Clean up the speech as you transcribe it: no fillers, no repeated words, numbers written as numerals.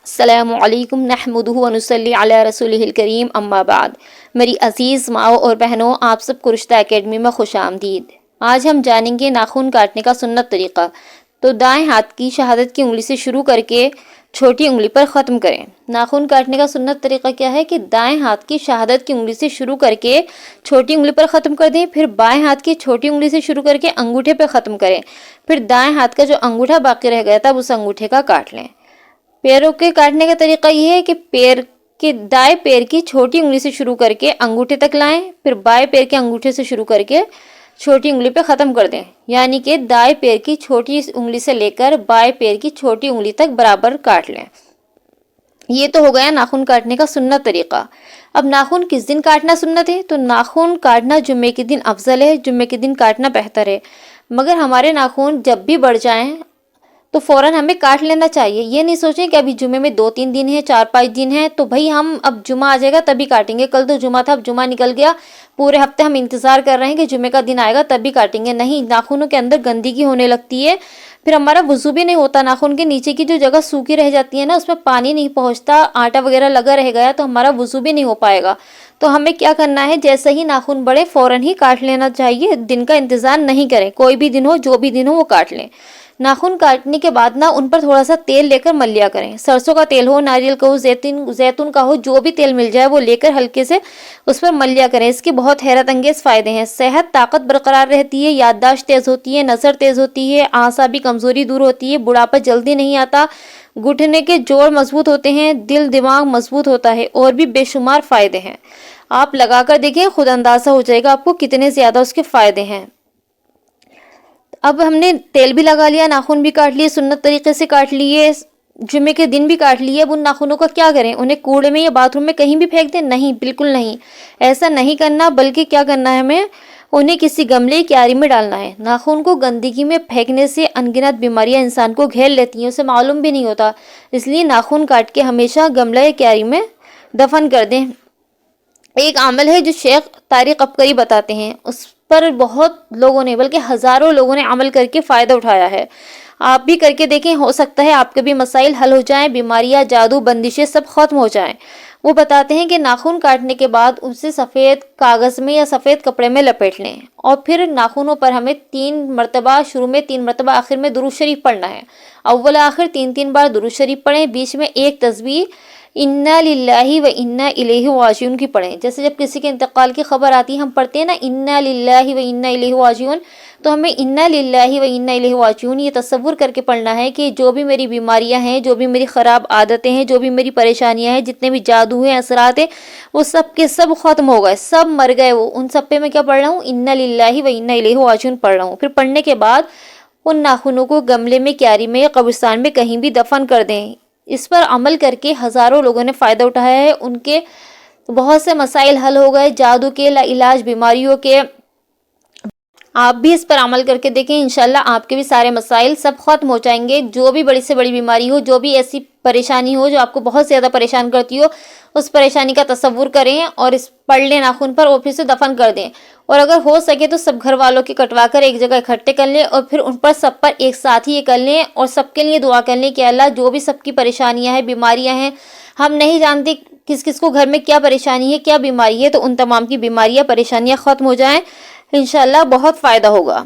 السلام علیکم نحمدہ ونصلی علی رسولہ الکریم اما بعد۔ میری عزیز ماؤں اور بہنوں، آپ سب کو رشتہ اکیڈمی میں خوش آمدید۔ آج ہم جانیں گے ناخن کاٹنے کا سنت طریقہ۔ تو دائیں ہاتھ کی شہادت کی انگلی سے شروع کر کے چھوٹی انگلی پر ختم کریں۔ ناخن کاٹنے کا سنت طریقہ کیا ہے کہ دائیں ہاتھ کی شہادت کی انگلی سے شروع کر کے چھوٹی انگلی پر ختم کر دیں، پھر بائیں ہاتھ کی چھوٹی انگلی سے شروع کر کے انگوٹھے پہ ختم کریں، پھر دائیں ہاتھ کا جو انگوٹھا باقی رہ گیا تھا اس انگوٹھے کا کاٹ لیں۔ پیروں کے کاٹنے کا طریقہ یہ ہے کہ دائیں پیر کی چھوٹی انگلی سے شروع کر کے انگوٹھے تک لائیں، پھر بائیں پیر کے انگوٹھے سے شروع کر کے چھوٹی انگلی پہ ختم کر دیں، یعنی کہ دائیں پیر کی چھوٹی انگلی سے لے کر بائیں پیر کی چھوٹی انگلی تک برابر کاٹ لیں۔ یہ تو ہو گیا ناخن کاٹنے کا سنت طریقہ۔ اب ناخن کس دن کاٹنا سنت ہے؟ تو ناخن کاٹنا جمعے کے دن افضل ہے، جمعے کے دن کاٹنا بہتر ہے، مگر ہمارے ناخن جب بھی بڑھ جائیں تو فوراً ہمیں کاٹ لینا چاہیے۔ یہ نہیں سوچیں کہ ابھی جمعے میں 2-3 دن ہیں، 4-5 دن ہیں تو بھائی ہم اب جمعہ آ جائے گا تبھی کاٹیں گے، کل تو جمعہ تھا اب جمعہ نکل گیا، پورے ہفتے ہم انتظار کر رہے ہیں کہ جمعے کا دن آئے گا تبھی کاٹیں گے۔ نہیں، ناخنوں کے اندر گندگی ہونے لگتی ہے، پھر ہمارا وضو بھی نہیں ہوتا۔ ناخن کے نیچے کی جو جگہ سوکھی رہ جاتی ہے نا، اس میں پانی نہیں پہنچتا، آٹا وغیرہ لگا رہ گیا تو ہمارا وضو بھی نہیں ہو پائے گا۔ تو ہمیں کیا کرنا ہے، جیسے ہی ناخن بڑھے فوراً ہی کاٹ لینا چاہیے، دن کا انتظار نہیں کریں، کوئی بھی دن ہو جو بھی دن ہو وہ کاٹ لیں۔ ناخن کاٹنے کے بعد ان پر تھوڑا سا تیل لے کر مل لیا کریں، سرسوں کا تیل ہو، ناریل کا ہو، زیتون کا ہو، جو بھی تیل مل جائے وہ لے کر ہلکے سے اس پر مل لیا کریں۔ اس کے بہت حیرت انگیز فائدے ہیں۔ صحت، طاقت برقرار رہتی ہے، یادداشت تیز ہوتی ہے، نظر تیز ہوتی ہے، اعصابی کمزوری دور ہوتی ہے، بڑھاپا جلدی نہیں آتا، گھٹنے کے جوڑ مضبوط ہوتے ہیں، دل دماغ مضبوط ہوتا ہے، اور بھی بے شمار فائدے ہیں۔ آپ لگا کر دیکھیں، خود اندازہ ہو جائے گا آپ کو کتنے زیادہ اس کے فائدے ہیں۔ اب ہم نے تیل بھی لگا لیا، ناخن بھی کاٹ لیے، سنت طریقے سے کاٹ لیے، جمعے کے دن بھی کاٹ لیے۔ اب ان ناخنوں کا کیا کریں؟ انہیں کوڑے میں یا باتھ روم میں کہیں بھی پھینک دیں؟ نہیں، بالکل نہیں، ایسا نہیں کرنا، بلکہ کیا کرنا ہے ہمیں انہیں کسی گملے کیاری میں ڈالنا ہے۔ ناخن کو گندگی میں پھینکنے سے انگنت بیماریاں انسان کو گھیر لیتی ہیں، اسے معلوم بھی نہیں ہوتا، اس لیے ناخن کاٹ کے ہمیشہ گملہ یا کیاری میں دفن کر دیں۔ ایک عمل ہے جو شیخ طارق عبقری بتاتے ہیں، اس پر بہت لوگوں نے بلکہ ہزاروں لوگوں نے عمل کر کے فائدہ اٹھایا ہے۔ آپ بھی کر کے دیکھیں، ہو سکتا ہے آپ کے بھی مسائل حل ہو جائیں، بیماریاں، جادو، بندشیں سب ختم ہو جائیں۔ وہ بتاتے ہیں کہ ناخن کاٹنے کے بعد اسے سفید کاغذ میں یا سفید کپڑے میں لپیٹ لیں، اور پھر ناخنوں پر ہمیں 3 مرتبہ شروع میں، 3 مرتبہ آخر میں درود شریف پڑھنا ہے۔ اول آخر 3 بار درود شریف پڑھیں، بیچ میں ایک تسبیح انا للہ و انا الیہ راجعون کی پڑھیں۔ جیسے جب کسی کے انتقال کی خبر آتی ہے، ہم پڑھتے ہیں نا انا للہ و انا الیہ راجعون، تو ہمیں انا للہ و انا الیہ راجعون یہ تصور کر کے پڑھنا ہے کہ جو بھی میری بیماریاں ہیں، جو بھی میری خراب عادتیں ہیں، جو بھی میری پریشانیاں ہیں، جتنے بھی جادو ہیں، اثرات ہیں، وہ سب کے سب ختم ہو گئے، سب مر گئے، وہ ان سب پہ میں کیا پڑھ رہا ہوں؟ انا للہ و انا الیہ راجعون پڑھ رہا ہوں۔ پھر پڑھنے کے بعد ان ناخنوں کو گملے میں، کیاری میں یا قبرستان میں کہیں بھی دفن کر دیں۔ اس پر عمل کر کے ہزاروں لوگوں نے فائدہ اٹھایا ہے، ان کے بہت سے مسائل حل ہو گئے، جادو کے، لا علاج بیماریوں کے۔ آپ بھی اس پر عمل کر کے دیکھیں، انشاءاللہ آپ کے بھی سارے مسائل سب ختم ہو جائیں گے۔ جو بھی بڑی سے بڑی بیماری ہو، جو بھی ایسی پریشانی ہو جو آپ کو بہت زیادہ پریشان کرتی ہو، اس پریشانی کا تصور کریں اور اس پڑھ لیں ناخن پر، اور پھر سے دفن کر دیں۔ اور اگر ہو سکے تو سب گھر والوں کے کٹوا کر ایک جگہ اکٹھے کر لیں، اور پھر ان پر سب پر ایک ساتھ ہی یہ کر لیں، اور سب کے لیے دعا کر لیں کہ اللہ جو بھی سب کی پریشانیاں ہیں، بیماریاں ہیں، ہم نہیں جانتے کس کس کو گھر میں کیا پریشانی ہے، کیا بیماری ہے، تو ان تمام کی بیماریاں، پریشانیاں ختم ہو جائیں، انشاءاللہ بہت فائدہ ہوگا۔